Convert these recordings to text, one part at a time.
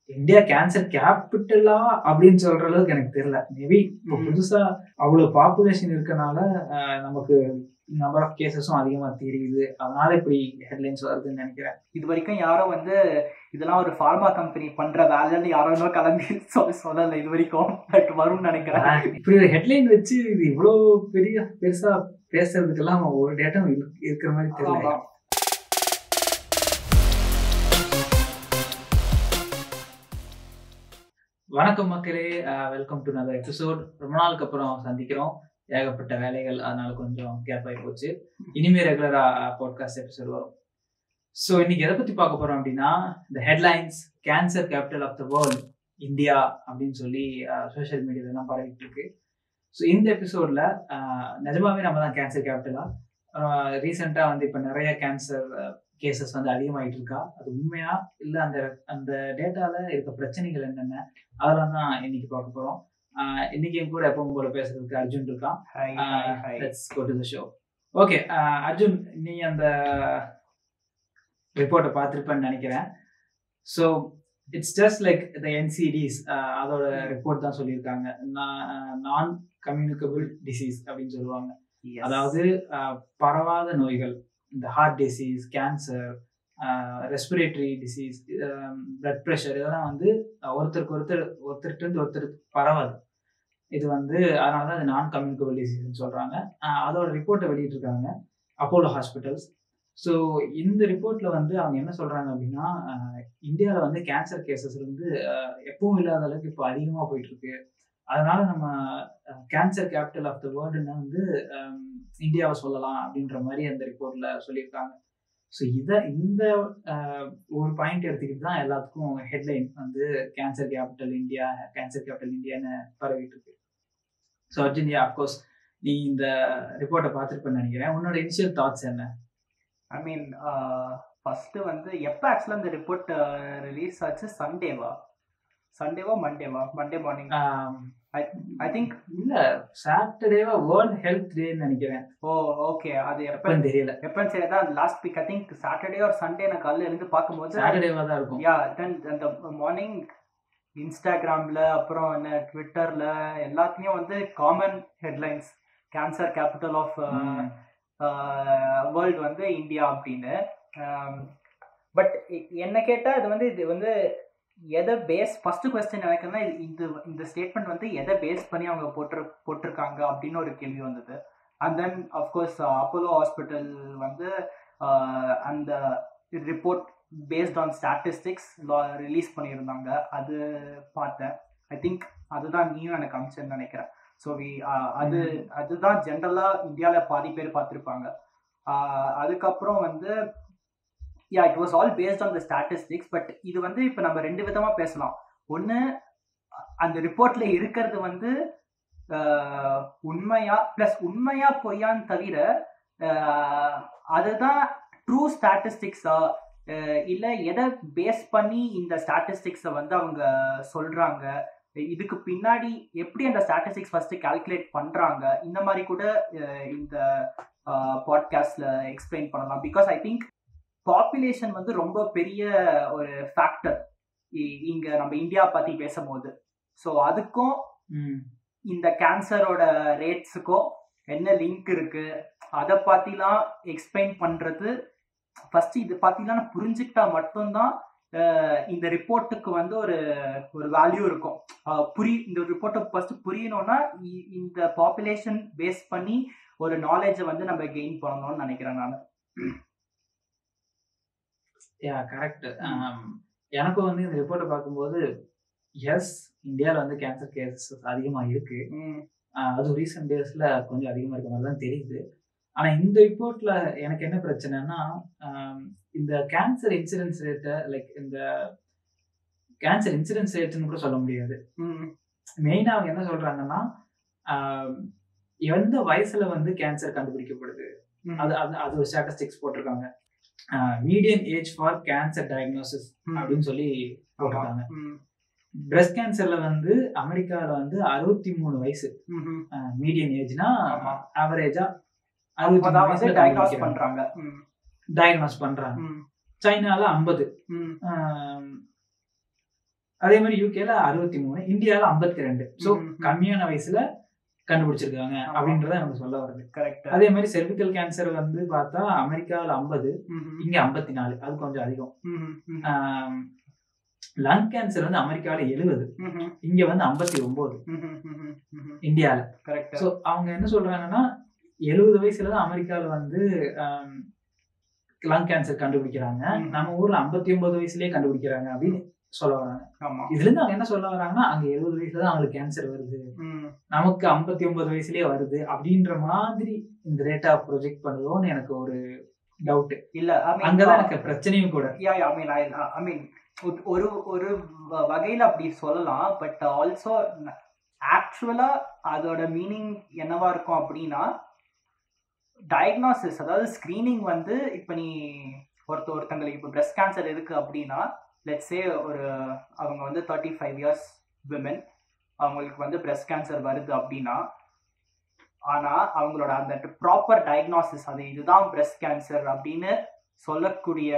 India cancer கேபிட்டலா அப்படின்னு சொல்ற அளவுக்கு எனக்கு தெரியல. மேபி இப்போ புதுசா அவ்வளவு பாப்புலேஷன் இருக்கனால நமக்கு நம்பர் ஆஃப் கேசஸும் அதிகமா தெரியுது, அதனால இப்படி ஹெட்லைன்ஸ் வருதுன்னு நினைக்கிறேன். இது வரைக்கும் யாரும் வந்து இதெல்லாம் ஒரு ஃபார்மா கம்பெனி பண்ற வேலைன்னு யாரும் இன்னும் கிளம்பி சொல்லல இது வரைக்கும். வரும்னு நினைக்கிறேன். இப்படி ஒரு ஹெட்லைன் வச்சு இது இவ்வளவு பெருசா பேசுறதுக்கெல்லாம் ஒரு டேட்டா இருக்கிற மாதிரி தெரியல. வணக்கம் மக்களே, வெல்கம் டு another எபிசோட். ரொம்ப நாளுக்கு அப்புறம் சந்திக்கிறோம். ஏகப்பட்ட வேலைகள், அதனால கொஞ்சம் கேப் ஆகி போச்சு. இனிமே ரெகுலரா பாட்காஸ்ட் எபிசோட் வரும். ஸோ இன்னைக்கு எதை பத்தி பார்க்க போறோம் அப்படின்னா, இந்த headlines cancer capital of the world India அப்படின்னு சொல்லி சோஷியல் மீடியாலாம் பரவிட்டு இருக்கு. ஸோ இந்த எபிசோட்ல நிஜமாவே நம்ம தான் கேன்சர் கேபிட்டலா? ரீசெண்டாக வந்து இப்போ நிறைய கேன்சர் கேசஸ் வந்து அதிகமாகிட்டு இருக்கா? அது உண்மையா இல்லை அந்த அந்த டேட்டாவில் இருக்க பிரச்சனைகள் என்னென்ன, அதெல்லாம் தான் இன்னைக்கு பார்க்க போகிறோம். இன்னைக்கு என் கூட எப்பவும் போல பேசுறதுக்கு அர்ஜுன் இருக்கான். Let's go to the show. Okay Arjun, நீ அந்த ரிப்போர்ட்டை பார்த்துருப்பேன்னு நினைக்கிறேன். So it's just like the NCDs அதோட ரிப்போர்ட் தான் சொல்லியிருக்காங்க. நான் கம்யூனிகபிள் டிசீஸ் அப்படின்னு சொல்லுவாங்க. அதாவது பரவாத நோய்கள், இந்த heart disease, cancer, respiratory disease, blood pressure, இதெல்லாம் வந்து ஒருத்தருக்கு ஒருத்தர் பரவாது. இது வந்து அதனால தான் அது நான் கம்யூனிகபிள் டிசீஸ்ன்னு சொல்கிறாங்க. அதோட ரிப்போர்ட்டை வெளியிட்டிருக்காங்க அப்போலோ ஹாஸ்பிட்டல்ஸ். ஸோ இந்த ரிப்போர்ட்டில் வந்து அவங்க என்ன சொல்கிறாங்க அப்படின்னா, இந்தியாவில் வந்து கேன்சர் கேசஸ் வந்து எப்பவும் இல்லாத அளவுக்கு இப்போ அதிகமாக போயிட்டுருக்கு. அதனால நம்ம கேன்சர் கேபிட்டல் ஆஃப் த வேர்ல்டுன்னு வந்து இந்தியாவை சொல்லலாம் அப்படின்ற மாதிரி அந்த ரிப்போர்ட்ல சொல்லியிருக்காங்க. ஸோ இந்த ஒரு பாயிண்ட் எடுத்துக்கிட்டு தான் எல்லாத்துக்கும் ஹெட்லைன் வந்து கேன்சர் கேபிட்டல் இந்தியான்னு பரவிட்டு இருக்கு. ஸோ அர்ஜுன், அஃப்கோர்ஸ் நீ இந்த ரிப்போர்ட்டை பார்த்துருப்பேன்னு நினைக்கிறேன். உன்னோட இனிஷியல் தாட்ஸ் என்ன? ஐ மீன் ஃபர்ஸ்ட் வந்து எப்போ ஆக்சுவலாக இந்த ரிப்போர்ட் ரிலீஸ் ஆச்சு? சண்டேவா மண்டே மார்னிங்? ஐ திங்க் இல்ல, சாட்டர்டேவா வேர்ல்ட் ஹெல்த் டேன்னு நினைக்கிறேன். ஓ ஓகே, அது எப்பன்னு தெரியல. எப்பன்னு சரி தான் last week I think Saturday R Sunday நான் காலையில இருந்து பார்க்கும்போது சாட்டர்டேவா தான் இருக்கும். யா, தென் அந்த மார்னிங் இன்ஸ்டாகிராம்ல அப்புறம் என்ன ட்விட்டர்ல எல்லாத்துலயும் வந்து common headlines, cancer capital of world வந்து இந்தியா அப்படின்னு. பட் என்ன கேட்டா இது வந்து எதை பேஸ், ஃபர்ஸ்ட் கொஸ்டின் எனக்கு என்ன, இந்த ஸ்டேட்மெண்ட் வந்து எதை பேஸ் பண்ணி அவங்க போட்டிருக்காங்க அப்படின்னு ஒரு கேள்வி வந்தது. And then of course Apollo hospital வந்து அந்த report based on statistics release பண்ணியிருந்தாங்க. அது பார்த்தேன். ஐ திங்க் அதுதான் நீயும் எனக்கு அமிச்சேன்னு நினைக்கிறேன். ஸோ அதுதான் ஜென்ரலாக இந்தியாவில் பாதி பேர் பார்த்துருப்பாங்க. அதுக்கப்புறம் வந்து yeah, it was all based on the statistics. But இது வந்து இப்போ நம்ம ரெண்டு விதமாக பேசலாம். ஒன்று, அந்த ரிப்போர்ட்ல இருக்கிறது வந்து உண்மையா பொய்யான்னு தவிர அதுதான் ட்ரூ ஸ்டாட்டிஸ்டிக்ஸா இல்லை எதை பேஸ் பண்ணி இந்த ஸ்டாட்டிஸ்டிக்ஸை வந்து அவங்க சொல்றாங்க, இதுக்கு பின்னாடி எப்படி அந்த ஸ்டாட்டிஸ்டிக்ஸ் ஃபர்ஸ்ட் கால்குலேட் பண்றாங்க, இந்த மாதிரி கூட இந்த பாட்காஸ்ட்ல எக்ஸ்பிளைன் பண்ணலாம். பிகாஸ் ஐ திங்க் பாப்புலேஷன் வந்து ரொம்ப பெரிய ஒரு ஃபேக்டர் இங்க நம்ம இந்தியா பத்தி பேசும்போது. ஸோ அதுக்கும் இந்த கேன்சரோட ரேட்ஸுக்கும் என்ன லிங்க் இருக்கு, அதை பத்திலாம் எக்ஸ்பிளைன் பண்றது ஃபர்ஸ்ட் இது பத்திலாம் புரிஞ்சுக்கிட்டா மட்டும்தான் இந்த ரிப்போர்ட்டுக்கு வந்து ஒரு வேல்யூ இருக்கும். இந்த ரிப்போர்ட்டை ஃபர்ஸ்ட் புரியணும்னா இந்த பாப்புலேஷன் பேஸ் பண்ணி ஒரு நாலேஜை வந்து நம்ம கெயின் பண்ணணும்னு நினைக்கிறேன் நான். கரெக்ட். எனக்கும் வந்து இந்த ரிப்போர்ட்டை பார்க்கும்போது எஸ், இந்தியாவில் வந்து கேன்சர் கேசஸ் அதிகமாக இருக்கு. அது ரீசெண்ட் டேஸ்ல கொஞ்சம் அதிகமாக இருக்க மாதிரி தான் தெரியுது. ஆனால் இந்த ரிப்போர்ட்ல எனக்கு என்ன பிரச்சனைனா, இந்த கேன்சர் இன்சிடென்ஸ் ரேட்டை இந்த கேன்சர் இன்சிடென்ஸ் ரேட்னு கூட சொல்ல முடியாது. மெயினாக அவங்க என்ன சொல்றாங்கன்னா, எந்த வயசுல வந்து கேன்சர் கண்டுபிடிக்கப்படுது, அது ஒரு ஸ்டாட்டிஸ்டிக்ஸ் போட்டிருக்காங்க. Median age for cancer diagnosis அப்படின்னு சொல்லி போட்டிருக்காங்க. பிரஸ்ட் கேன்சர்ல வந்து அமெரிக்காவில் வந்து 63 வயசு மீடியன் ஏஜ்னா, ஆவரேஜா 63 டயக்னோஸ் பண்றாங்க. சைனால 50, அதே மாதிரி யூகேல 63, இந்தியால 52. ஸோ கம்மியான வயசுல கண்டுபிடிச்சிருக்காங்க அப்படின்றத அவங்க சொல்ல வருது. கரெக்ட். அதே மாதிரி செர்விக்கல் கேன்சர் வந்து பார்த்தா அமெரிக்காவில் 50, இங்க 54, அது கொஞ்சம் அதிகம். லங் கேன்சர் வந்து அமெரிக்காவில் 70, இங்க வந்து 59 இந்தியால. கரெக்ட். ஸோ அவங்க என்ன சொல்றாங்கன்னா 70 வயசுல தான் அமெரிக்காவில் வந்து லங் கேன்சர் கண்டுபிடிக்கிறாங்க, நம்ம ஊர்ல 59 வயசுலயே கண்டுபிடிக்கிறாங்க அப்படின்னு சொல்ல வராங்க. இதுல இருந்து அவங்க என்ன சொல்ல வராங்கன்னா அங்க 70 வயசுல தான் அவங்களுக்கு கேன்சர் வருது, நமக்கு 59 வயசுலயே வருது அப்படின்ற மாதிரி இந்த டேட்டா ப்ரொஜெக்ட் பண்ணுதோன்னு எனக்கு ஒரு டவுட். இல்ல அங்கதான் எனக்கு பிரச்சனையும் கூட. ஒரு ஒரு வகையில அப்படி சொல்லலாம். பட் ஆல்சோ ஆக்சுவலா அதோட மீனிங் என்னவா இருக்கும் அப்படின்னா, டயக்னாசிஸ், அதாவது ஸ்கிரீனிங் வந்து இப்ப நீ ஒருத்தங்களுக்கு இப்போ பிரஸ்ட் கேன்சர் இருக்கு அப்படின்னா, லெட்ஸ் சே அவங்க வந்து 35 இயர்ஸ் விமன், அவங்களுக்கு வந்து பிரஸ்ட் கேன்சர் வருது அப்படின்னா, ஆனா அவங்களோட அந்த ப்ராப்பர் டயக்னாசிஸ், அது இதுதான் பிரஸ்ட் கேன்சர் அப்படின்னு சொல்லக்கூடிய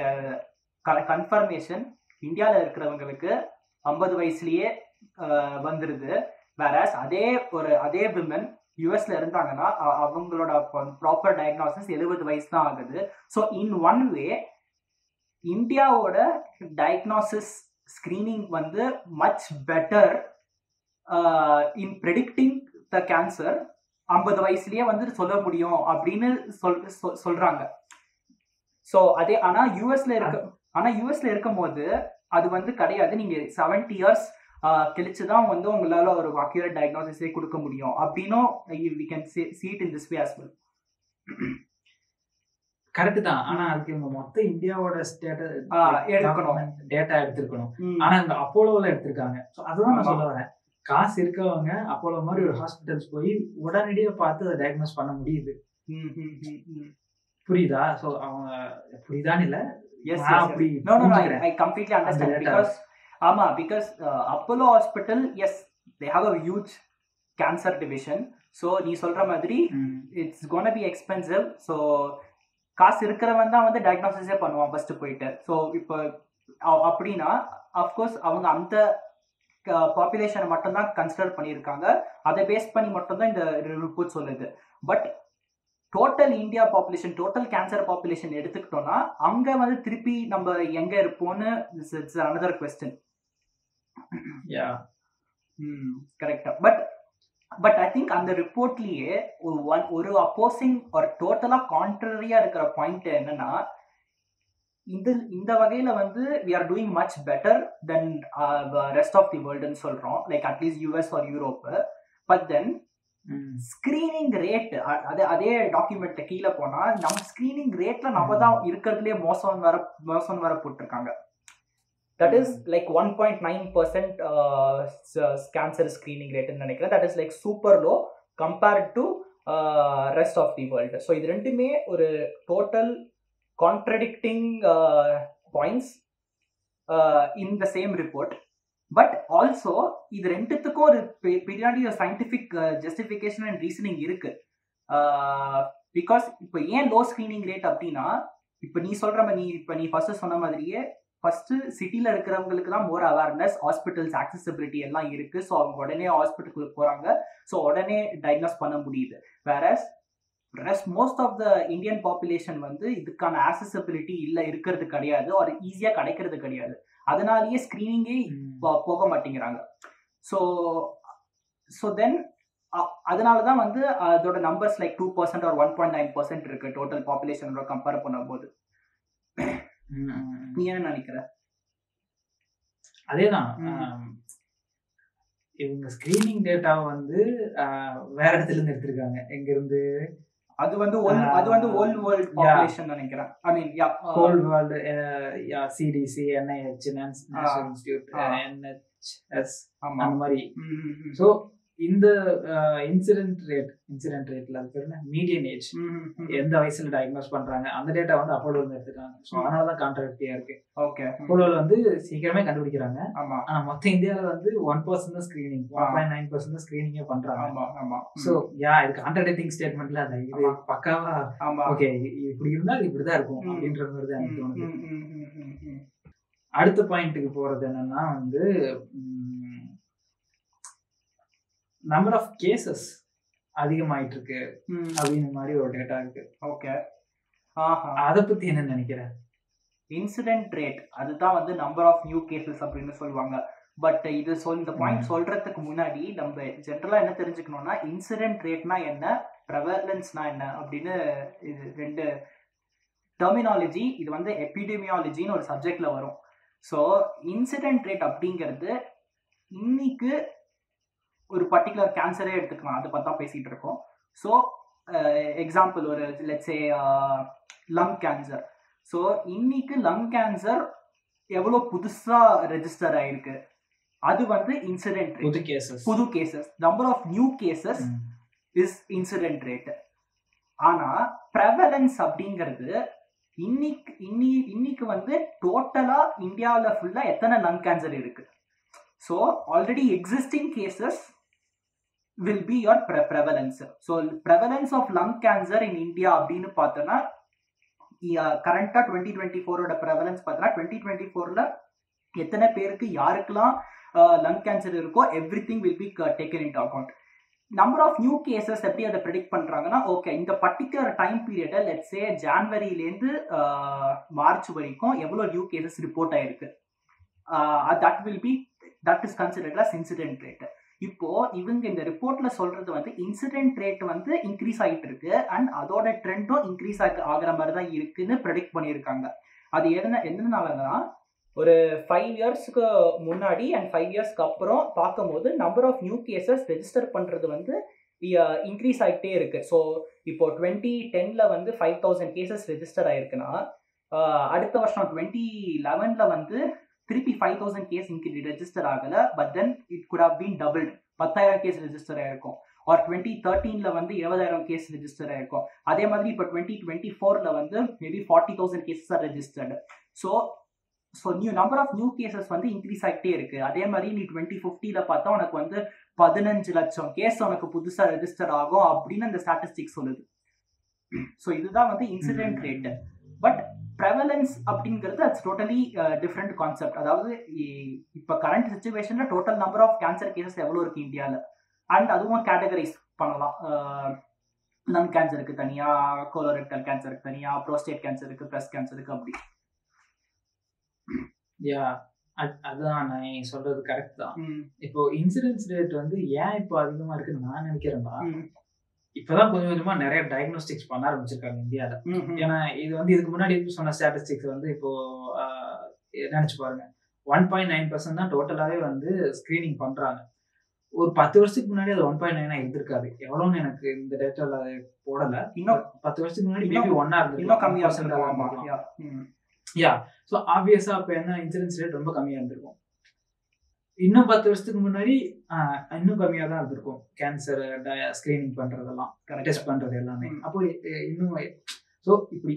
கன்ஃபர்மேஷன் இந்தியாவில் இருக்கிறவங்களுக்கு 50 வயசுலயே வந்துருது. வேறஸ் அதே விமன் யூஎஸ்ல இருந்தாங்கன்னா அவங்களோட ப்ராப்பர் டயக்னாசிஸ் 70 வயசு தான் ஆகுது. ஸோ இன் ஒன் வே இந்தியாவோட டயக்னாசிஸ் ஸ்கிரீனிங் வந்து much better in predicting the cancer. 50 வயசுலயே வந்து சொல்ல முடியும் அப்படின்னு சொல்றாங்க. ஸோ அதே ஆனா யூஎஸ்ல இருக்கும் போது அது வந்து கிடையாது. நீங்க 70 இயர்ஸ் கழிச்சுதான் வந்து உங்களால ஒரு அக்யூரேட் டயக்னோசிஸே கொடுக்க முடியும் அப்படின்னும் we can see it in this way as well. Correct தான். ஆனா அதுக்கு இவங்க மொத்த இந்தியாவோட டேட்டா எடுத்திருக்கணும். ஆனா இந்த அப்போலோல எடுத்திருக்காங்க. அதுதான் நான் சொல்ல வரேன், காசு இருக்கவங்க அப்போலோ மாதிரி ஒரு ஹாஸ்பிட்டல்ஸ் போய் உடனடியாக பார்த்து அதை டயக்னோஸ் பண்ண முடியுது. புரியுதா? ஸோ அவங்க புரியுதான்னு இல்லை, I completely understand because Apollo Hospital, yes, they have a huge cancer division. So நீ சொல்ற மாதிரி it's gonna be expensive. So காசு இருக்கிறவன் தான் வந்து டயக்னோசிஸே பண்ணுவான் ஃபர்ஸ்ட் போயிட்டு. ஸோ இப்போ அப்படின்னா அஃப்கோர்ஸ் அவங்க அந்த பாப்புலேஷனை மட்டும்தான் கன்சிடர் பண்ணியிருக்காங்க, அதை பேஸ் பண்ணி மட்டும்தான் இந்த ரிப்போர்ட் சொல்லுது. But total India population, total cancer population எடுத்துக்கிட்டோம்னா அங்க வந்து திருப்பி நம்ம எங்க இருப்போம்னு இட்ஸ் another question. கரெக்டா. பட் ஐ திங்க் அந்த ரிப்போர்ட்லயே ஒரு அப்போசிங் ஒரு டோட்டலா கான்ட்ரரியா இருக்கிற பாயிண்ட் என்னன்னா, இந்த வகையில வந்து we are doing much better than rest of the world ன்னு சொல்றோம், like at least US or Europe. But then screening rate, அதே டாக்குமெண்ட்ல கீழே போனா நம்ம ஸ்கிரீனிங் ரேட்ல நம்ம தான் இருக்கிறதுலே மோசம் வர போட்டிருக்காங்க. That is like 1.9% cancer screening rate ன்னு நினைக்கிறேன். That is like super low compared to rest of the world. So இது ரெண்டுமே ஒரு total contradicting points in the same report. But also இது ரெண்டுத்துக்கும் ஒரு பின்னாடி சயின்டிஃபிக் ஜஸ்டிஃபிகேஷன் அண்ட் ரீசனிங் இருக்கு. பிகாஸ் இப்போ ஏன் லோ ஸ்கிரீனிங் ரேட் அப்படின்னா, இப்போ நீ சொல்ற மாதிரி நீ ஃபர்ஸ்ட் சொன்ன மாதிரியே ஃபர்ஸ்ட் சிட்டில இருக்கிறவங்களுக்கு தான் மோர் அவேர்னஸ், ஹாஸ்பிட்டல்ஸ் ஆக்சசிபிலிட்டி எல்லாம் இருக்கு. ஸோ அவங்க உடனே ஹாஸ்பிட்டலுக்கு போறாங்க, ஸோ உடனே டயக்னோஸ் பண்ண முடியுது. Whereas most of the Indian population வந்து இதுக்கான ஆக்சசிபிலிட்டி இருக்கிறது கிடையாது, ஒரு ஈஸியா கிடைக்கிறது கிடையாது. அதனாலேயே ஸ்கிரீனிங்கே போக மாட்டேங்கிறாங்க. ஸோ தென் அதனாலதான் வந்து அதோட நம்பர்ஸ் லைக் 2% or 1.9% இருக்கு டோட்டல் பாப்புலேஷனோட கம்பேர் பண்ணும்போது. நீ என்ன நினைக்கிற? அதேதான், இவங்க ஸ்கிரீனிங் டேட்டா வந்து வேற இடத்துல இருந்து எடுத்திருக்காங்க. எங்க இருந்து? அது வந்து ஓல்ட் வேர்ல்ட் பாப்புலேஷன் நினைக்கிறேன். I mean whole world, CDC, NIH, national institute, NHS, அந்த மாதிரி. ஸோ இந்த இன்சிடென்ட் ரேட்ல அது பேர் என்ன, மீடியன் ஏஜ், எந்த வயசுல டயக்னோஸ் பண்றாங்க அந்த டேட்டா வந்து அப்போலோல இருந்து எடுத்துக்காங்க. ஸோ அதனாலதான் கான்ட்ராக்டியா இருக்கு. ஓகே, அப்போலோல வந்து சீக்கிரமே கண்டுபிடிக்கிறாங்க. ஆனா மொத்த இந்தியாவில வந்து 1% தான் ஸ்கிரீனிங், 1.9% தான் ஸ்கிரீனிங்கே பண்றாங்க. ஸோ இது கான்ட்ராடிக்டிங் ஸ்டேட்மெண்ட்ல அந்த இது பக்காவா ஓகே இப்படி இருந்தா இப்படிதான் இருக்கும் அப்படின்ற மாதிரி தான் எனக்கு தோணுது. அடுத்த பாயிண்ட்டுக்கு போறது என்னன்னா வந்து நம்பர் ஆஃப் கேசஸ் அதிகமாயிட்டு இருக்கு அப்படின்னு மாதிரி ஒரு டேட்டா இருக்கு. ஓகே, அதை பத்தி என்ன நினைக்கிறேன்? இன்சிடென்ட் ரேட் அதுதான் வந்து நம்பர் ஆஃப் நியூ கேசஸ் அப்படின்னு சொல்லுவாங்க. பட் இது இந்த பாயிண்ட் சொல்றதுக்கு முன்னாடி நம்ம ஜென்ரலா என்ன தெரிஞ்சுக்கணும்னா இன்சிடென்ட் ரேட்னா என்ன, ப்ரெவலன்ஸ்னா என்ன அப்படின்னு இது ரெண்டு டெர்மினாலஜி. இது வந்து எபிடெமியாலஜின்னு ஒரு சப்ஜெக்ட்ல வரும். ஸோ இன்சிடென்ட் ரேட் அப்படிங்கிறது இன்னைக்கு ஒரு பர்டிகுலர் கேன்சரே எடுத்துக்கலாம், அதை பற்றி தான் பேசிட்டு இருக்கோம். ஸோ எக்ஸாம்பிள் ஒரு let's say lung cancer. So இன்னைக்கு லங் கேன்சர் எவ்வளோ புதுசாக ரெஜிஸ்டர் ஆயிருக்கு, அது வந்து இன்சிடென்ட் ரேட். புது cases number of new cases is incident rate. ஆனால் ப்ரெவலன்ஸ் அப்படிங்கிறது இன்னைக்கு வந்து டோட்டலா இந்தியாவில் ஃபுல்லா எத்தனை லங் கேன்சர் இருக்கு. So already existing cases will be your prevalence. So prevalence of lung cancer in India அப்படின்னு பார்த்தோன்னா கரண்டா 2024 ப்ரெவலன்ஸ் பார்த்தோன்னா 2024 எத்தனை பேருக்கு யாருக்கெல்லாம் லங் கேன்சர் இருக்கோ everything will be taken into account. Number of new cases எப்படி அதை ப்ரெடிக்ட் பண்றாங்கன்னா, ஓகே இந்த particular time period let's say ஜான்வரியிலேருந்து மார்ச் வரைக்கும் எவ்வளோ நியூ கேசஸ் ரிப்போர்ட் ஆயிருக்கு, that is considered as incident rate. இப்போ இவங்க இந்த ரிப்போர்ட்ல சொல்றது வந்து இன்சிடென்ட் ரேட் வந்து இன்க்ரீஸ் ஆகிட்டு இருக்கு அண்ட் அதோட ட்ரெண்டும் இன்க்ரீஸ் ஆகிற மாதிரி தான் இருக்குன்னு ப்ரெடிக்ட் பண்ணியிருக்காங்க. அது என்னனாலன்னா ஒரு 5 இயர்ஸ்க்கு முன்னாடி அண்ட் 5 இயர்ஸ்க்கு அப்புறம் பார்க்கும்போது number of new cases register பண்ணுறது வந்து இன்க்ரீஸ் ஆகிட்டே இருக்கு. ஸோ இப்போ 2010 வந்து 5000 கேசஸ் ரெஜிஸ்டர் ஆயிருக்குன்னா அடுத்த வருஷம் 2011 வந்து திருப்பி 5000 கேஸ் ரெஜிஸ்டர் ஆகலை. But then it could have been doubled, 10,000 case register ஆயிருக்கும். ஆர் 2013 வந்து 20,000 கேஸ் ரெஜிஸ்டர் ஆயிருக்கும். அதே மாதிரி இப்போ 2024 வந்து maybe 40,000 cases are registered. So number of new cases வந்து இன்க்ரீஸ் ஆகிட்டே இருக்கு. அதே மாதிரி நீ 2050 பார்த்தா உனக்கு வந்து 15 லட்சம் கேஸ் உனக்கு புதுசாக ரெஜிஸ்டர் ஆகும் அப்படின்னு அந்த ஸ்டாட்டிஸ்டிக்ஸ் சொல்லுது. ஸோ இதுதான் வந்து இன்சிடென்ட் ரேட். பட் ப்ரெவலன்ஸ் அப்படிங்கிறது அட்ஸ் டோட்டலி டிஃப்ரெண்ட் கான்செப்ட். அதாவது இப்போ கரண்ட் சுச்சுவேஷன்ல total number of cancer cases எவ்வளோ இருக்கு இந்தியாவில், அண்ட் அதுவும் கேட்டகரைஸ் பண்ணலாம். லங் கேன்சருக்கு தனியா, கோலோரெக்டல் கேன்சருக்கு தனியா, ப்ரோஸ்டேட் கேன்சருக்கு, பிரஸ்ட் கேன்சருக்கு, அப்படி. யா அதான் நான் சொல்றது கரெக்ட் தான். இப்போ இன்சிடென்ஸ் ரேட் வந்து ஏன் இப்போ அதிகமா இருக்குன்னு நான் நினைக்கிறேன்னா, இப்பதான் கொஞ்சம் கொஞ்சமா நிறைய டயக்னோஸ்டிக்ஸ் பண்ண ஆரம்பிச்சிருக்காங்க இந்தியால. ஏன்னா இது வந்து இதுக்கு முன்னாடி சொன்ன ஸ்டாட்டிஸ்டிக்ஸ் வந்து இப்போ நினைச்சு பாருங்க, 1.9% தான் டோட்டலாவே வந்து ஸ்கிரீனிங் பண்றாங்க. ஒரு 10 வருஷத்துக்கு முன்னாடி அது 1.9 இருந்திருக்காது. எவ்வளவுன்னு எனக்கு இந்த டேட்டால போடல. இன்னும் 10 வருஷத்துக்கு முன்னாடி மேபி 1 இருந்திருக்கும். யா ஸோ ஆப்வியஸா அப்போ என்ன இன்சிடென்ஸ் ரேட் ரொம்ப கம்மியா இருந்திருக்கும். இன்னும் 10 வருஷத்துக்கு முன்னாடி இன்னும் கம்மியா தான் இருந்திருக்கும். கேன்சர் ஸ்கிரீனிங் பண்றதெல்லாம், டெஸ்ட் பண்றது எல்லாமே. அப்போ இன்னும் ஸோ இப்படி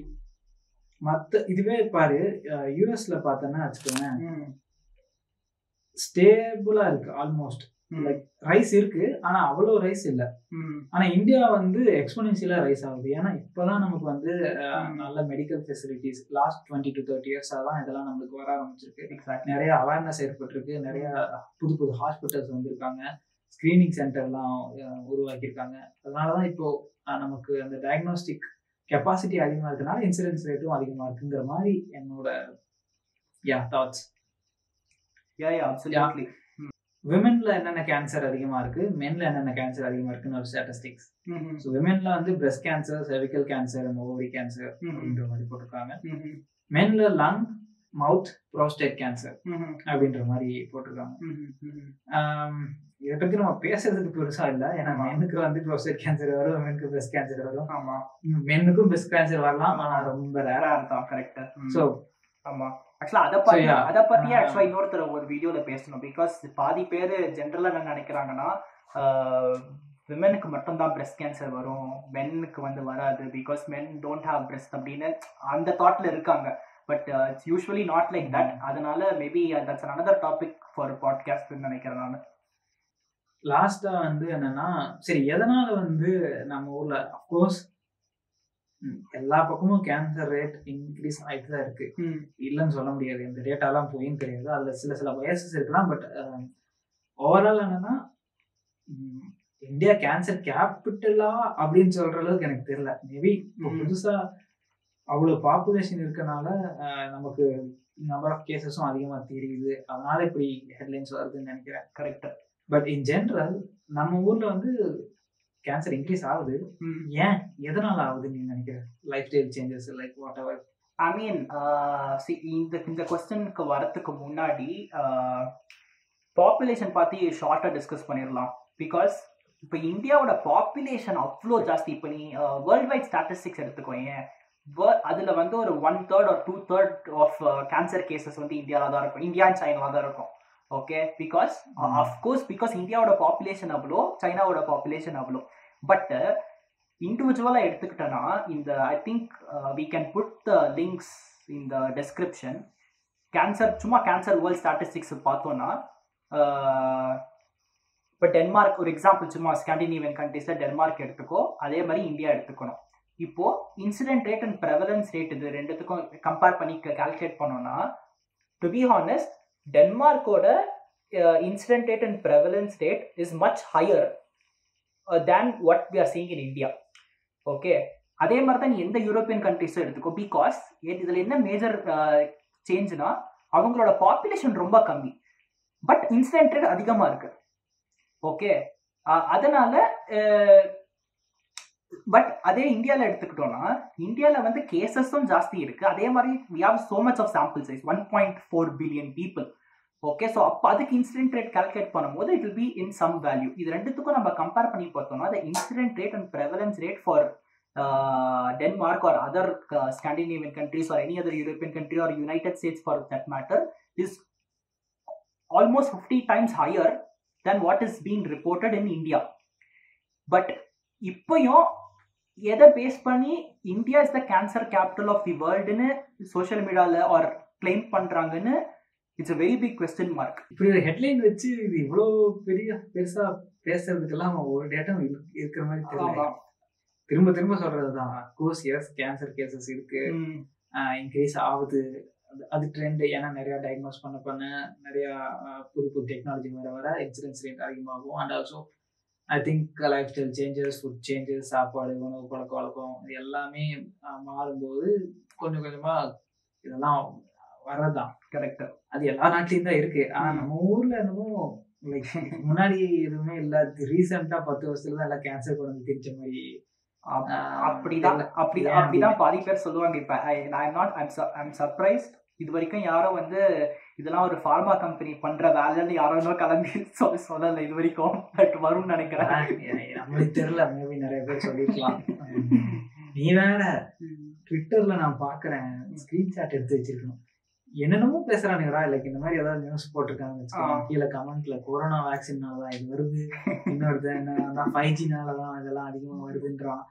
இதுவே பாரு, யூஎஸ்ல பார்த்தோன்னா வச்சுக்கோங்க, ஸ்டேபிளா இருக்கு ஆல்மோஸ்ட். லைக் ரைஸ் இருக்கு, ஆனா அவ்வளவு ரைஸ் இல்ல. ஆனா இந்தியா வந்து எக்ஸ்போனென்ஷியலா ரைஸ் ஆகுது. ஏன்னா இப்பதான் நமக்கு வந்து நல்ல மெடிக்கல் ஃபெசிலிட்டிஸ் லாஸ்ட் 20 to 30 இயர்ஸா தான் இதெல்லாம் நம்மளுக்கு வர ஆரம்பிச்சிருக்கு. நிறைய அவேர்னஸ் ஏற்பட்டிருக்கு, நிறைய புது புது ஹாஸ்பிட்டல்ஸ் வந்திருக்காங்க, ஸ்கிரீனிங் சென்டர்லாம் உருவாக்கியிருக்காங்க. அதனாலதான் இப்போ நமக்கு அந்த டயக்னோஸ்டிக் கெப்பாசிட்டி அதிகமா இருக்கனால இன்சிடென்ஸ் ரேட்டும் அதிகமா இருக்குங்கிற மாதிரி என்னோட தாட்ஸ். விமென்ல என்னென்ன கேன்சர் அதிகமா இருக்கு, மென்ல என்னென்ன கேன்சர் அதிகமா இருக்குன்னு ஒரு ஸ்டாட்டிஸ்டிக்ஸ். ஸோ விமென்ல வந்து breast cancer, cervical cancer, ovary cancer அப்படின்ற மாதிரி போட்டிருக்காங்க. மென்ல லங், மவுத், ப்ரோஸ்டேட் கேன்சர் அப்படின்ற மாதிரி போட்டிருக்காங்க. இதை பத்தி நம்ம பேசுறதுக்கு பெருசா இல்லை. ஏன்னா மென்னுக்கு வந்து ப்ரோஸ்டேட் கேன்சர் வரும், மென்னுக்கு பிரெஸ்ட் கேன்சர் வரும். ஆமா, மென்னுக்கும் பிரெஸ்ட் கேன்சர் வரலாம், ஆனா ரொம்ப ரேரா இருக்கும். கரெக்டா. ஸோ ஆமா, ஆக்சுவலா அதை பத்தியே ஆக்சுவலா இன்னொருத்தர் ஒரு வீடியோல பேசணும். பிகாஸ் பாதி பேர் ஜென்ரலா என்ன நினைக்கிறாங்கன்னா, விமெனுக்கு மட்டும் தான் பிரெஸ்ட் கேன்சர் வரும், மென்னுக்கு வந்து வராது, because men don't have breast அப்படின்னு அந்த தாட்ல இருக்காங்க. But it's usually not like that. அதனால maybe that's another topic for podcast நினைக்கிறேன் நான். லாஸ்டா வந்து என்னன்னா, சரி எதனால வந்து நம்ம ஊர்ல அப்கோர்ஸ் எல்லா பக்கமும் கேன்சர் ரேட் இன்க்ரீஸ் ஆகிட்டு தான் இருக்கு, இல்லைன்னு சொல்ல முடியாது. இந்த டேட்டாலாம் போயின்னு கிடையாது, அதில் சில பயசஸ் இருக்கலாம். பட் ஓவரால் என்னன்னா இந்தியா கேன்சர் கேபிட்டலா அப்படின்னு சொல்ற அளவுக்கு எனக்கு தெரியல. மேபி புதுசா அவ்வளவு பாப்புலேஷன் இருக்கனால நமக்கு நம்பர் ஆஃப் கேசஸும் அதிகமா தெரியுது, அதனால இப்படி ஹெட்லைன்ஸ் வருதுன்னு நினைக்கிறேன். கரெக்ட். பட் இன் ஜென்ரல் நம்ம ஊர்ல வந்து கேன்சர் இன்க்ரீஸ் ஆகுது. ஏன், எதனால ஆகுதுன்னு நீங்க நினைக்கிறேன்? Lifestyle changes like whatever. I mean இந்த கொஸ்டனுக்கு வரத்துக்கு முன்னாடி பாப்புலேஷன் பத்தி ஷார்ட்டா டிஸ்கஸ் பண்ணிடலாம். பிகாஸ் இப்போ இந்தியாவோட பாப்புலேஷன் அவ்வளோ ஜாஸ்தி. இப்போ நீ வேர்ல்ட் வைட் ஸ்டாட்டிஸ்டிக்ஸ் எடுத்துக்கோங்க, அதுல வந்து ஒரு 1/3 or 2/3 ஆஃப் கேன்சர் கேசஸ் வந்து இந்தியாவில் தான் இருக்கும், இந்தியா அண்ட் சைனால தான் இருக்கும். ஓகே, பிகாஸ் அஃப்கோர்ஸ் பிகாஸ் இந்தியாவோட பாப்புலேஷன் அவ்வளோ, சைனாவோட பாப்புலேஷன் அவ்வளோ. பட் இண்டிவிஜுவலாக எடுத்துக்கிட்டோன்னா இந்த I think we can put the links in the description. சும்மா கேன்சர் வேர்ல்ட் ஸ்டாட்டிஸ்டிக்ஸ் பார்த்தோன்னா இப்போ டென்மார்க் ஒரு எக்ஸாம்பிள், சும்மா ஸ்காண்டினேவியன் கண்ட்ரீஸில் டென்மார்க் எடுத்துக்கோ, அதே மாதிரி இந்தியா எடுத்துக்கணும். இப்போ incident rate and prevalence rate இது ரெண்டுத்துக்கும் கம்பேர் பண்ணி கால்குலேட் பண்ணோம்னா, டு பி ஹானஸ்ட், டென்மார்க்கோட incident rate and prevalence rate is much higher than what we are seeing in India. Okay, அதே மாதிரி தான் நீ எந்த யூரோப்பியன் கண்ட்ரீஸும் எடுத்துக்கோ. பிகாஸ் இதில் என்ன மேஜர் சேஞ்சுனா, அவங்களோட பாப்புலேஷன் ரொம்ப கம்மி, பட் இன்சிடென்ட் ரேட் அதிகமாக இருக்கு. ஓகே, அதனால பட் அதே இந்தியாவில் எடுத்துக்கிட்டோம்னா, இந்தியாவில் வந்து கேசஸும் ஜாஸ்தி இருக்கு, அதே மாதிரி we have so much of sample size 1.4 billion people. Okay, so அப்போ அதுக்கு இன்சிடென்ட் ரேட் கால்குலேட் பண்ணும்போது it will be in some value. இது ரெண்டுத்துக்கும் நம்ம கம்பேர் பண்ணி பார்த்தோம்னா, the incident rate and prevalence rate for Denmark or other Scandinavian countries or any other European country or United States for that matter is almost 50 times higher than what is being reported in India. But இப்போயும் எதை base பண்ணி India is the cancer capital of the வேர்ல்டுன்னு social மீடியாவில் or claim பண்ணுறாங்கன்னு it's a very big question mark. இப்படி ஒரு headline வச்சு இது இவ்வளோ பெருசாக பேசுறதுக்கெல்லாம் ஒரு டேட்டா இருக்கிற மாதிரி தெரியல. திரும்ப திரும்ப சொல்றது தான், கோர்ஸ் எஸ் கேன்சர் கேசஸ் இருக்கு, இன்க்ரீஸ் ஆகுது, அது ட்ரெண்ட். ஏன்னா நிறையா டயக்னோஸ் பண்ண நிறையா புது டெக்னாலஜி வர இன்சூரன்ஸ் ரேட் அதிகமாகும். And also I think life style changes, food changes, சாப்பாடு, உணவு பழக்க வழக்கம் இது எல்லாமே மாறும்போது கொஞ்சம் கொஞ்சமா இதெல்லாம் வரதான். கரெக்ட், அது எல்லா நாட்டிலையும் தான் இருக்கு. ஆனா நம்ம ஊர்ல என்னமோ லைக் முன்னாடி எதுவுமே இல்லை, ரீசெண்டா 10 வருஷத்துல தான் எல்லாம் கேன்சர் கொண்டு தெரிஞ்ச மாதிரி. அப்படிதான் பாதி பேர் சொல்லுவாங்க. இப்ப ஐம் சர்ப்ரைஸ்ட், இது வரைக்கும் யாரும் வந்து இதெல்லாம் ஒரு ஃபார்மா கம்பெனி பண்ற வேலைன்னு யாரும் இன்னும் கிளம்பி சொல்லல இது வரைக்கும். பட் வரும்னு நினைக்கிறேன், நம்மளுக்கு தெரியல, மேபி நிறைய பேர் சொல்லிருக்கலாம். நீ வேற ட்விட்டர்ல நான் பாக்குறேன், ஸ்கிரீன்ஷாட் எடுத்து வச்சிருக்கணும், என்னென்னமோ பேசுறானுங்கடா. லைக் இந்த மாதிரி ஏதாவது நியூஸ் போட்டிருக்காங்க கீழே கமெண்ட்ல, கொரோனா வேக்சின்னாலதான் இது வருது, இன்னொருத்த என்ன 5Gனாலதான் இதெல்லாம் அதிகமா வருதுன்றான்.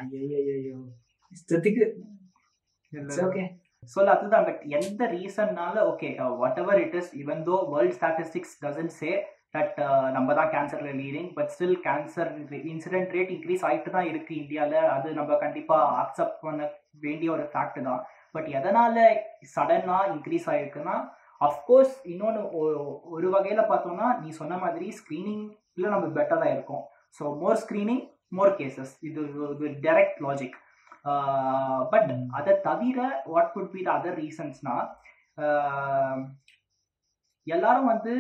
ஐயோ இஷ்டத்துக்கு. ஓகே, So அதுதான். பட் எந்த ரீசன்னால okay whatever it is, even though world statistics doesn't say that நம்ம தான் கேன்சர்ல லீடிங், but still cancer incident rate increase ஆகிட்டு தான் இருக்கு இந்தியாவில். அது நம்ம கண்டிப்பாக அக்செப்ட் பண்ண வேண்டிய ஒரு ஃபேக்ட் தான். பட் எதனால சடனாக இன்க்ரீஸ் ஆகிருக்குன்னா, அஃப்கோர்ஸ் இன்னொன்று ஒரு வகையில் பார்த்தோம்னா, நீ சொன்ன மாதிரி ஸ்க்ரீனிங்கில் நம்ம பெட்டராக இருக்கும். So more screening more cases, இது டைரக்ட் லாஜிக். பட் அதை தவிர what could be the other ரீசன்ஸ்னா, எல்லாரும் வந்து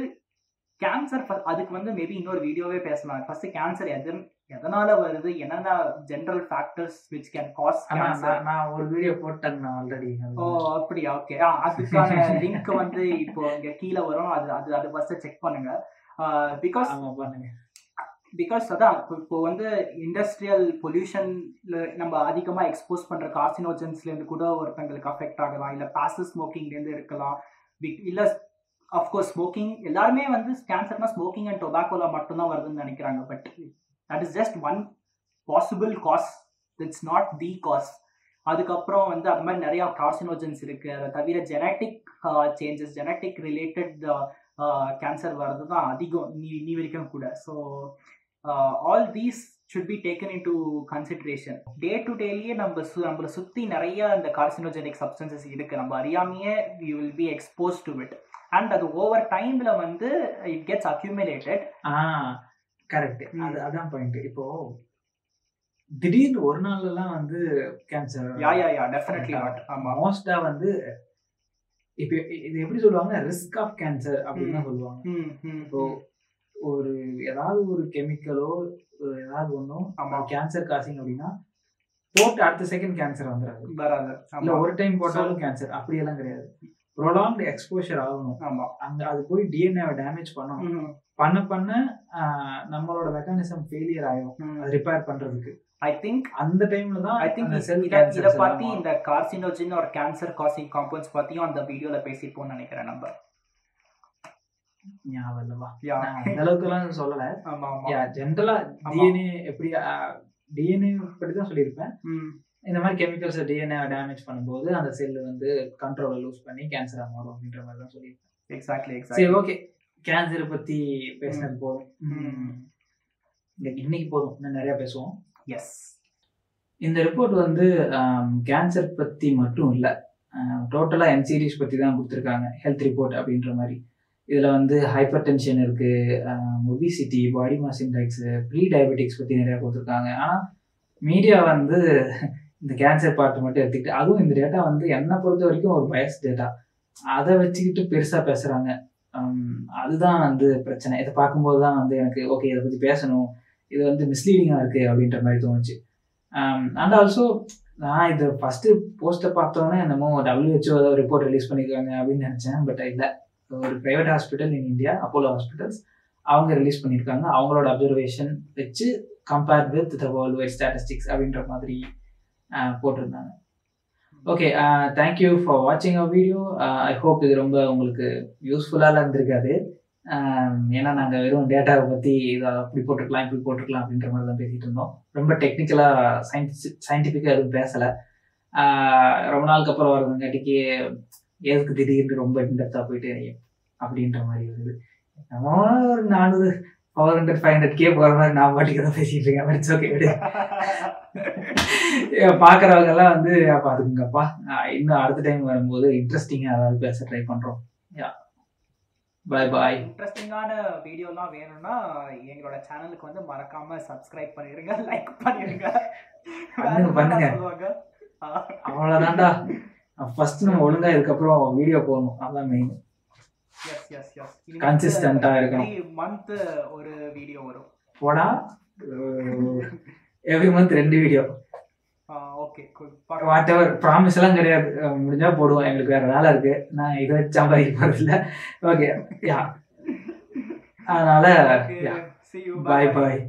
கேன்சர் அதுக்கு வந்து மேபி இன்னொரு வீடியோவே பேசலாம். ஃபர்ஸ்ட் கேன்சர் எதனால வருது, என்னென்ன general factors which can cause cancer. நான் ஒரு வீடியோ போட்டேன் ஆல்ரெடி. ஓ அப்படியா, ஓகே. அதுக்கான லிங்க் வந்து இப்போ இங்க கீழே வரும், அது ஃபர்ஸ்ட் செக் பண்ணுங்க. பிகாஸ் அதான் இப்போ வந்து இண்டஸ்ட்ரியல் பொல்யூஷன்ல நம்ம அதிகமாக எக்ஸ்போஸ் பண்ற கார்சினோஜன்ஸ்லேருந்து கூட ஒருத்தங்களுக்கு அஃபெக்ட் ஆகலாம், இல்லை பாசிவ் ஸ்மோக்கிங்லேருந்து இருக்கலாம், இல்லை அஃப்கோர்ஸ் ஸ்மோக்கிங். எல்லாருமே வந்து கேன்சர்னா ஸ்மோக்கிங் அண்ட் டொபாக்கோல மட்டும்தான் வருதுன்னு நினைக்கிறாங்க. But that is just one possible cause, it's not the cause. அதுக்கப்புறம் வந்து அது மாதிரி நிறையா கார்சினோஜன்ஸ் இருக்கு. அதை தவிர genetic changes, genetic related cancer வர்றது தான் அதிகம் நீ வரைக்கும் கூட. So all these should be taken into consideration. Day to dayலயே நம்மள சுத்தி நிறைய இந்த carcinogenic substances இருக்கு, நம்ம அறியாமையே we will be exposed to it, and அது over timeல வந்து it gets accumulated. கரெக்ட். அதான் பாயிண்ட். இப்போ திடீர்னு ஒரு நாள்லாம் வந்து கேன்சர் டெஃபினெட்லி நாட். ஆமா, மோஸ்டா வந்து இப்போ இது எப்படி சொல்லுவாங்க, ரிஸ்க் ஆஃப் கேன்சர் அப்படின்னு தான் சொல்லுவாங்க. இப்போ ஒரு ஏதாவது ஒரு கெமிக்கலோ ஏதாவது ஒன்றும் கேன்சர் காசிங் அப்படின்னா போட்டு அடுத்த செகண்ட் கேன்சர் வராது. இல்ல ஒரு டைம் போட்டாலும் கேன்சர் அப்படியெல்லாம் கிடையாது. ப்ரொலாங்ட் எக்ஸ்போஷர் ஆகணும். அங்க அது போய் டிஎன்ஏவை டேமேஜ் பண்ணணும். பண்ண நம்மளோட மெக்கானிசம் ஃபெயிலியர் ஆகும் அது ரிப்பேர் பண்றதுக்கு. I think அந்த டைம்ல தான் I think இத பத்தி இந்த carcinogen or cancer causing compounds பத்தியும் அந்த வீடியோல பேசிப்போம்னு நினைக்கிறேன். நம்ம ஞாபகம் இல்லவா, அந்த அளவுக்குலாம் சொல்லல. ஜென்ரலா டிஎன்ஏ எப்படி டிஎன்ஏ பத்தி தான் சொல்லியிருப்பேன். இந்த மாதிரி கெமிக்கல்ஸ் டிஎன்ஏ டேமேஜ் பண்ணும்போது அந்த செல் வந்து கண்ட்ரோலை லூஸ் பண்ணி கேன்சரா மாறும் அப்படின்ற மாதிரி தான் சொல்லியிருப்பேன். எக்ஸாக்ட்லி. சரி, ஓகே, கேன்சரை பத்தி பேசினது போதும். இன்னைக்கு போதும், இன்னும் நிறைய பேசுவோம். எஸ், இந்த ரிப்போர்ட் வந்து கேன்சர் பத்தி மட்டும் இல்லை, டோட்டலாக என்சிடிஸ் பற்றி தான் கொடுத்துருக்காங்க. ஹெல்த் ரிப்போர்ட் அப்படின்ற மாதிரி. இதில் வந்து ஹைப்பர் டென்ஷன் இருக்குது, obesity, body mass index, pre diabetics பற்றி நிறையா கொடுத்துருக்காங்க. ஆனால் மீடியா வந்து இந்த கேன்சர் பார்ட் மட்டும் எடுத்துக்கிட்டு, அதுவும் இந்த டேட்டா வந்து என்னை பொறுத்த வரைக்கும் ஒரு பயஸ் டேட்டா, அதை வச்சுக்கிட்டு பெருசாக பேசுகிறாங்க. அதுதான் வந்து பிரச்சனை. இதை பார்க்கும்போது தான் வந்து எனக்கு ஓகே இதை பற்றி பேசணும், இது வந்து மிஸ்லீடிங்காக இருக்குது அப்படின்ற மாதிரி தோணுச்சு. அண்ட் ஆல்சோ நான் இது ஃபஸ்ட்டு போஸ்ட்டை பார்த்தோன்னே என்னமோ WHO ரிப்போர்ட் ரிலீஸ் பண்ணியிருக்காங்க அப்படின்னு நினச்சேன். பட் இல்லை, ஒரு private hospital in India, Apollo hospitals, அவங்க ரிலீஸ் பண்ணியிருக்காங்க. அவங்களோட அப்சர்வேஷன் வச்சு compare with the world wide statistics அப்படின்ற மாதிரி போட்டிருந்தாங்க. ஓகே, தேங்க்யூ ஃபார் வாட்சிங் அவர் வீடியோ. ஐ ஹோப் இது ரொம்ப உங்களுக்கு யூஸ்ஃபுல்லாக இருந்திருக்காது. ஏன்னா நாங்கள் வெறும் டேட்டாவை பற்றி இதை அப்படி போட்டுருக்கலாம் இப்படி போட்டுருக்கலாம் அப்படின்ற மாதிரி தான் பேசிகிட்டு இருந்தோம். ரொம்ப டெக்னிக்கலாக சயின்டிஃபிக்காக எதுவும் பேசலை. ரொம்ப நாளுக்கு அப்புறம் வரதுங்காட்டிக்கு எதுக்கு திடீர்னு ரொம்ப இன்டெப்த்தாக போயிட்டு அப்படின்ற மாதிரி இருக்குது. நம்ம ஒரு 400-500K போகிற மாதிரி நான் பாட்டுக்கு தான் பேசிகிட்டு இருக்கேன். இட்ஸ் ஓகே, விடு. பார்க்குறவங்கெல்லாம் வந்து பார்த்துக்குங்கப்பா, இன்னும் அடுத்த டைம் வரும்போது இன்ட்ரெஸ்டிங்காக அதாவது பேச ட்ரை பண்ணுறோம். பாய் பாய். இன்ட்ரெஸ்டிங்கான வீடியோலாம் வேணும்னா எங்களோட சேனலுக்கு வந்து மறக்காம சப்ஸ்கிரைப் பண்ணிடுங்க, லைக் பண்ணிடுங்க, பண்ணுங்க. அவ்வளோதான்டா. ஃபர்ஸ்ட் நம்ம ஒழுங்கா இதுக்கப்புறம் வீடியோ போடணும், அதான் மெயின். கன்சிஸ்டன்ட்டா இருக்கணும். மந்த் ஒரு வீடியோ வரும். போடா, every month 2 video. Okay, what ever, promise எல்லாம் கிடையாது. முடிஞ்சா போடுவோம், எங்களுக்கு வேற வேலை இருக்கு. நான் இதை வச்சு சம்பாதிக்க போறது இல்லை. ஓகே, யா, அதனால பாய் பாய்.